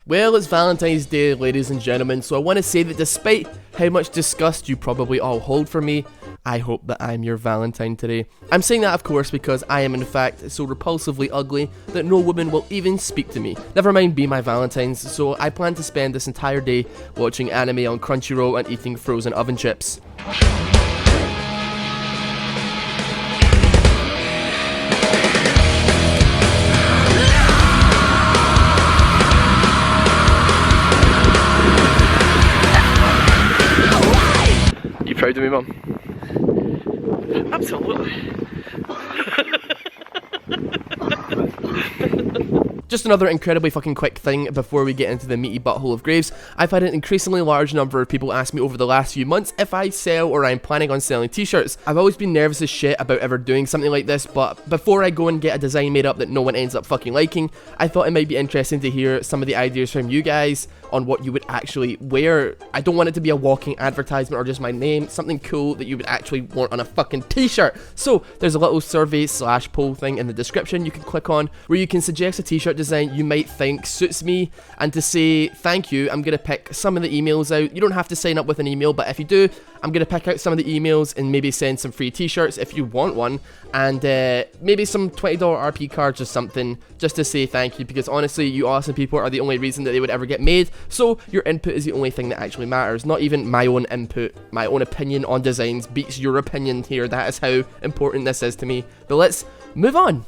Well, it's Valentine's Day, ladies and gentlemen, so I want to say that despite how much disgust you probably all hold for me, I hope that I'm your Valentine today. I'm saying that, of course, because I am in fact so repulsively ugly that no woman will even speak to me. Never mind be my Valentines, so I plan to spend this entire day watching anime on Crunchyroll and eating frozen oven chips. You proud of me, Mum? Absolutely. Just another incredibly fucking quick thing before we get into the meaty butthole of Graves. I've had an increasingly large number of people ask me over the last few months if I sell or I'm planning on selling t-shirts. I've always been nervous as shit about ever doing something like this, but before I go and get a design made up that no one ends up fucking liking, I thought it might be interesting to hear some of the ideas from you guys on what you would actually wear. I don't want it to be a walking advertisement or just my name, something cool that you would actually want on a fucking t-shirt. So there's a little survey / poll thing in the description you can click on where you can suggest a t-shirt design you might think suits me, and to say thank you, I'm gonna pick some of the emails out. You don't have to sign up with an email, but if you do, I'm gonna pick out some of the emails and maybe send some free t-shirts if you want one, and maybe some $20 RP cards or something just to say thank you, because honestly, you awesome people are the only reason that they would ever get made, so your input is the only thing that actually matters. Not even my own input, my own opinion on designs beats your opinion here. That is how important this is to me. But let's move on.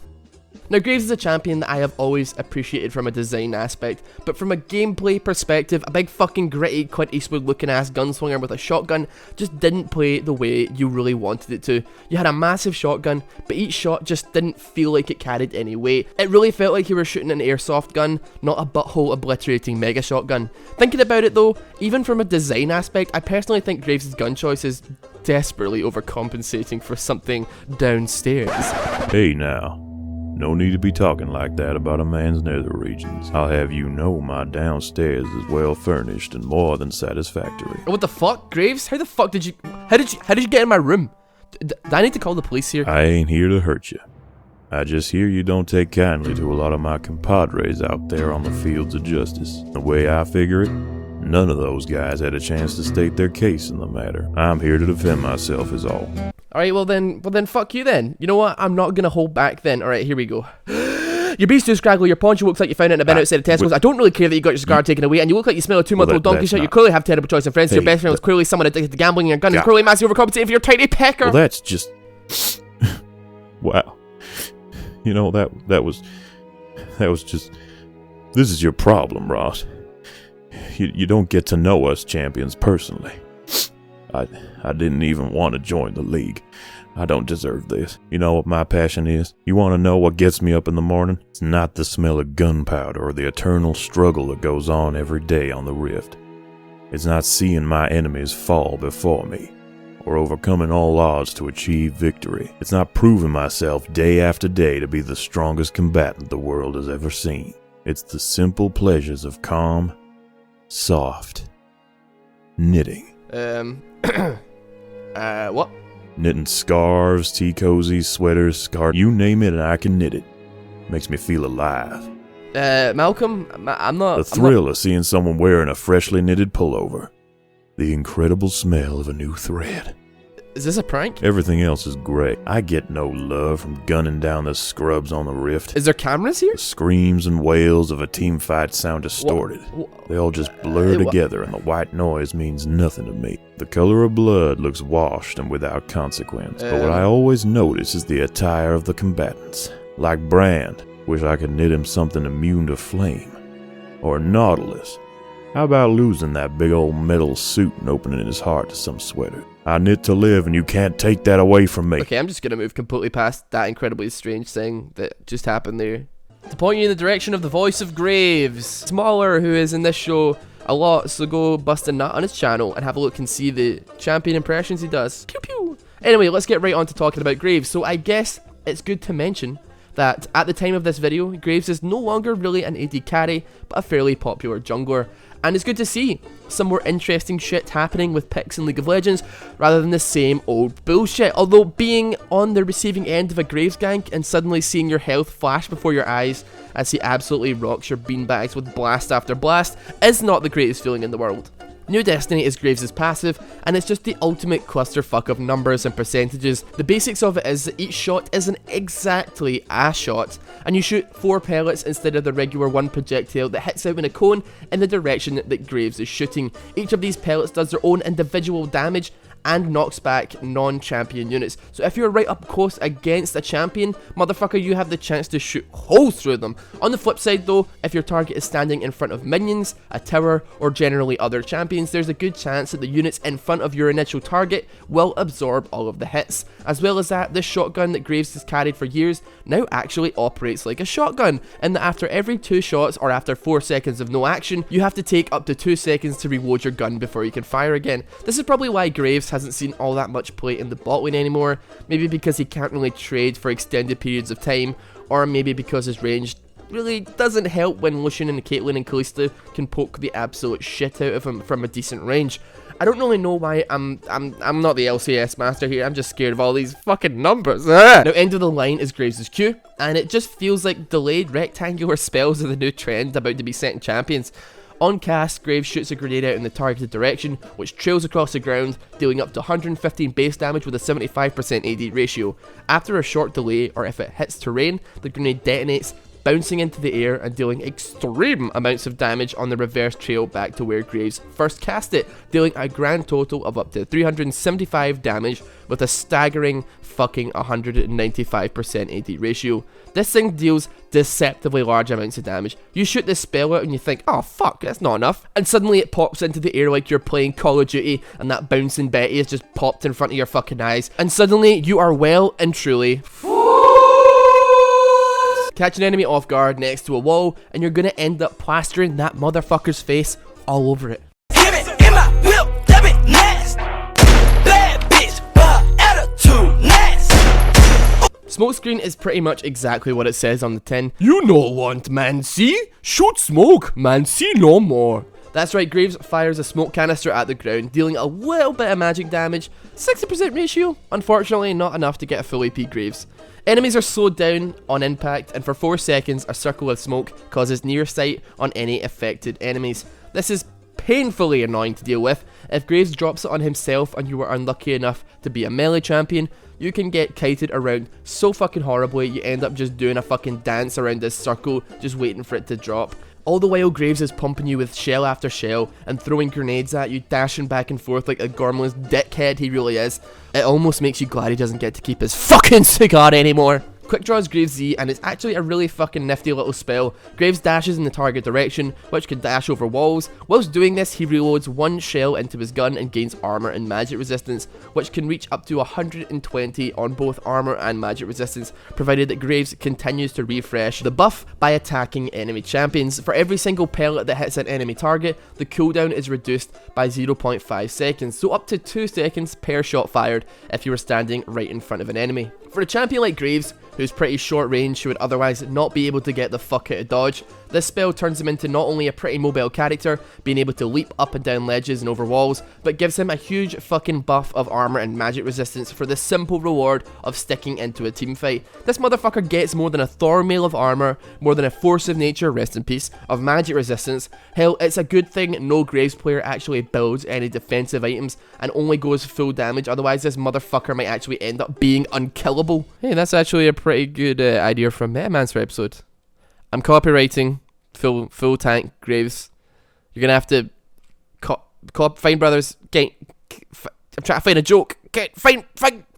Now, Graves is a champion that I have always appreciated from a design aspect, but from a gameplay perspective, a big fucking gritty Clint Eastwood looking ass gunslinger with a shotgun just didn't play the way you really wanted it to. You had a massive shotgun, but each shot just didn't feel like it carried any weight. It really felt like you were shooting an airsoft gun, not a butthole obliterating mega shotgun. Thinking about it though, even from a design aspect, I personally think Graves' gun choice is desperately overcompensating for something downstairs. Hey now. No need to be talking like that about a man's nether regions. I'll have you know my downstairs is well furnished and more than satisfactory. What the fuck, Graves? How the fuck did you get in my room? Do I need to call the police here? I ain't here to hurt you. I just hear you don't take kindly to a lot of my compadres out there on the fields of justice. The way I figure it, none of those guys had a chance to state their case in the matter. I'm here to defend myself is all. Alright, well then fuck you then. You know what? I'm not gonna hold back then. Alright, here we go. Your beast too scraggly, your poncho looks like you found it in a bin outside of Tesco's. I don't really care that you got your cigar taken away, and you look like you smell a 2-month-old donkey shit. You clearly have terrible choice of friends. Your best friend was clearly someone addicted to gambling, and your gun is clearly massively overcompensating for your tiny pecker. Well, that's just... wow. You know, that was just... This is your problem, Ross. You don't get to know us champions personally. I didn't even want to join the league. I don't deserve this. You know what my passion is? You want to know what gets me up in the morning? It's not the smell of gunpowder or the eternal struggle that goes on every day on the rift. It's not seeing my enemies fall before me, or overcoming all odds to achieve victory. It's not proving myself day after day to be the strongest combatant the world has ever seen. It's the simple pleasures of calm, soft knitting. What? Knitting scarves, tea cozies, sweaters, scarves, you name it and I can knit it. Makes me feel alive. Malcolm, I'm not... The thrill of seeing someone wearing a freshly knitted pullover. The incredible smell of a new thread. Is this a prank? Everything else is great. I get no love from gunning down the scrubs on the rift. Is there cameras here? The screams and wails of a team fight sound distorted. They all just blur together and the white noise means nothing to me. The color of blood looks washed and without consequence. But what I always notice is the attire of the combatants. Like Brand, wish I could knit him something immune to flame. Or Nautilus. How about losing that big old metal suit and opening his heart to some sweater? I knit to live and you can't take that away from me. Okay, I'm just gonna move completely past that incredibly strange thing that just happened there. To point you in the direction of the voice of Graves. Smaller, who is in this show a lot, so go bust a nut on his channel and have a look and see the champion impressions he does. Pew pew! Anyway, let's get right on to talking about Graves. So I guess it's good to mention that at the time of this video, Graves is no longer really an AD carry, but a fairly popular jungler. And it's good to see some more interesting shit happening with picks in League of Legends rather than the same old bullshit. Although being on the receiving end of a Graves gank and suddenly seeing your health flash before your eyes as he absolutely rocks your beanbags with blast after blast is not the greatest feeling in the world. New Destiny is Graves' passive, and it's just the ultimate clusterfuck of numbers and percentages. The basics of it is that each shot isn't exactly a shot, and you shoot 4 pellets instead of the regular 1 projectile that hits out in a cone in the direction that Graves is shooting. Each of these pellets does their own individual damage and knocks back non-champion units. So if you're right up close against a champion, motherfucker, you have the chance to shoot holes through them. On the flip side though, if your target is standing in front of minions, a tower, or generally other champions, there's a good chance that the units in front of your initial target will absorb all of the hits. As well as that, this shotgun that Graves has carried for years now actually operates like a shotgun, in that after every 2 shots or after 4 seconds of no action, you have to take up to 2 seconds to reload your gun before you can fire again. This is probably why Graves hasn't seen all that much play in the bot lane anymore, maybe because he can't really trade for extended periods of time, or maybe because his range really doesn't help when Lucian and Caitlyn and Kalista can poke the absolute shit out of him from a decent range. I don't really know why I'm not the LCS master here, I'm just scared of all these fucking numbers. Now, end of the line is Graves' Q, and it just feels like delayed rectangular spells are the new trend about to be set in champions. On cast, Graves shoots a grenade out in the targeted direction, which trails across the ground, dealing up to 115 base damage with a 75% AD ratio. After a short delay, or if it hits terrain, the grenade detonates, bouncing into the air and dealing extreme amounts of damage on the reverse trail back to where Graves first cast it, dealing a grand total of up to 375 damage with a staggering fucking 195% AD ratio. This thing deals deceptively large amounts of damage. You shoot this spell out and you think, oh fuck, that's not enough, and suddenly it pops into the air like you're playing Call of Duty and that bouncing Betty is just popped in front of your fucking eyes, and suddenly you are well and truly catch an enemy off guard next to a wall, and you're gonna end up plastering that motherfucker's face all over it. Smokescreen is pretty much exactly what it says on the tin. You no want man see? Shoot smoke, man see no more. That's right, Graves fires a smoke canister at the ground, dealing a little bit of magic damage, 60% ratio, unfortunately not enough to get a full AP Graves. Enemies are slowed down on impact, and for 4 seconds a circle of smoke causes near sight on any affected enemies. This is painfully annoying to deal with. If Graves drops it on himself and you are unlucky enough to be a melee champion, you can get kited around so fucking horribly you end up just doing a fucking dance around this circle just waiting for it to drop. All the while Graves is pumping you with shell after shell and throwing grenades at you, dashing back and forth like a gormless dickhead he really is. It almost makes you glad he doesn't get to keep his fucking cigar anymore. Quick Draw is Graves' Z, and it's actually a really fucking nifty little spell. Graves dashes in the target direction, which can dash over walls. Whilst doing this, he reloads 1 shell into his gun and gains armor and magic resistance, which can reach up to 120 on both armor and magic resistance, provided that Graves continues to refresh the buff by attacking enemy champions. For every single pellet that hits an enemy target, the cooldown is reduced by 0.5 seconds, so up to 2 seconds per shot fired if you were standing right in front of an enemy. For a champion like Graves, who's pretty short range who would otherwise not be able to get the fuck out of dodge, this spell turns him into not only a pretty mobile character, being able to leap up and down ledges and over walls, but gives him a huge fucking buff of armor and magic resistance for the simple reward of sticking into a team fight. This motherfucker gets more than a Thor mail of armor, more than a Force of Nature, rest in peace, of magic resistance. Hell, it's a good thing no Graves player actually builds any defensive items and only goes full damage, otherwise this motherfucker might actually end up being unkillable. Hey, that's actually a pretty good idea from Metaman's for episode. I'm copywriting full tank Graves. You're gonna have to find brothers. I'm trying to find a joke. Find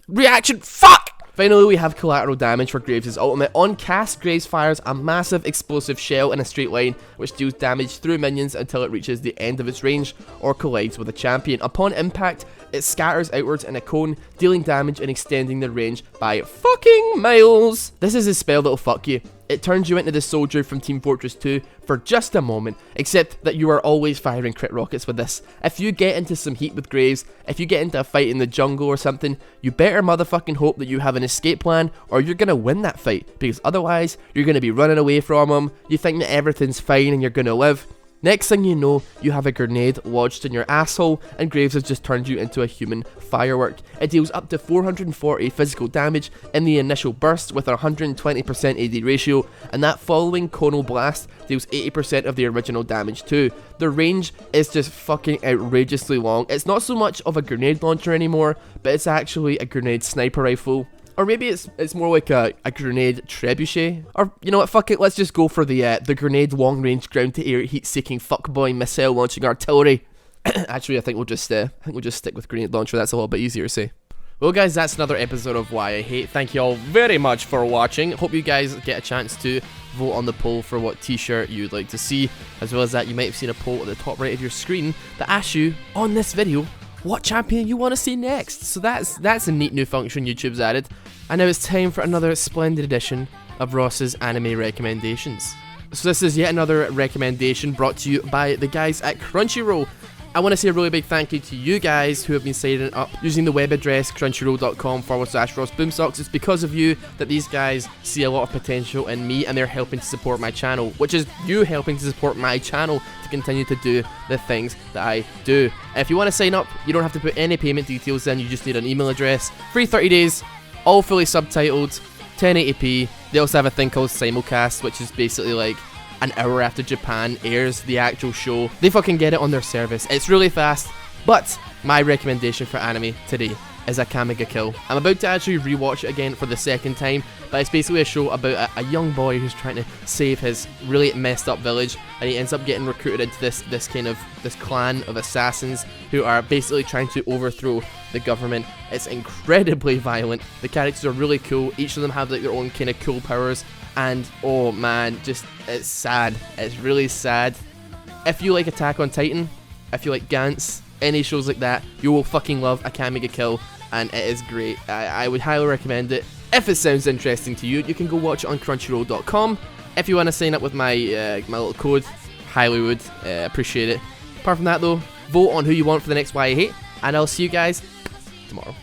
reaction. Fuck. Finally, we have collateral damage for Graves' ultimate. On cast, Graves fires a massive explosive shell in a straight line, which deals damage through minions until it reaches the end of its range or collides with a champion. Upon impact, it scatters outwards in a cone, dealing damage and extending the range by fucking miles. This is a spell that'll fuck you. It turns you into the soldier from Team Fortress 2 for just a moment, except that you are always firing crit rockets with this. If you get into some heat with Graves, if you get into a fight in the jungle or something, you better motherfucking hope that you have an escape plan or you're gonna win that fight, because otherwise you're gonna be running away from him, you think that everything's fine and you're gonna live, Next thing you know, you have a grenade lodged in your asshole, and Graves has just turned you into a human firework. It deals up to 440 physical damage in the initial burst with a 120% AD ratio, and that following conal blast deals 80% of the original damage too. The range is just fucking outrageously long. It's not so much of a grenade launcher anymore, but it's actually a grenade sniper rifle. Or maybe it's more like a grenade trebuchet. Or, you know what, fuck it, let's just go for the grenade long-range ground-to-air heat-seeking fuckboy missile-launching artillery. Actually, I think we'll just stick with grenade launcher, that's a little bit easier to say. Well guys, that's another episode of Why I Hate. Thank you all very much for watching. Hope you guys get a chance to vote on the poll for what t-shirt you'd like to see. As well as that, you might have seen a poll at the top right of your screen that asks you, on this video, what champion you want to see next. So that's a neat new function YouTube's added. And now it's time for another splendid edition of Ross's anime recommendations. So this is yet another recommendation brought to you by the guys at Crunchyroll. I want to say a really big thank you to you guys who have been signing up using the web address crunchyroll.com/RossBoomsocks. It's because of you that these guys see a lot of potential in me, and they're helping to support my channel, which is you helping to support my channel to continue to do the things that I do. If you want to sign up, you don't have to put any payment details in, you just need an email address. Free 30 days, all fully subtitled, 1080p. They also have a thing called simulcast, which is basically like an hour after Japan airs the actual show. They fucking get it on their service. It's really fast, but my recommendation for anime today is Akame ga Kill. I'm about to actually rewatch it again for the second time, but it's basically a show about a young boy who's trying to save his really messed up village, and he ends up getting recruited into this clan of assassins who are basically trying to overthrow the government. It's incredibly violent. The characters are really cool. Each of them have like their own kind of cool powers. And oh man, just it's sad. It's really sad. If you like Attack on Titan, if you like Gantz, any shows like that, you will fucking love Akame ga Kill, and it is great. I would highly recommend it. If it sounds interesting to you, you can go watch it on Crunchyroll.com. If you want to sign up with my my little code, highly would appreciate it. Apart from that though, vote on who you want for the next Why I Hate, and I'll see you guys tomorrow.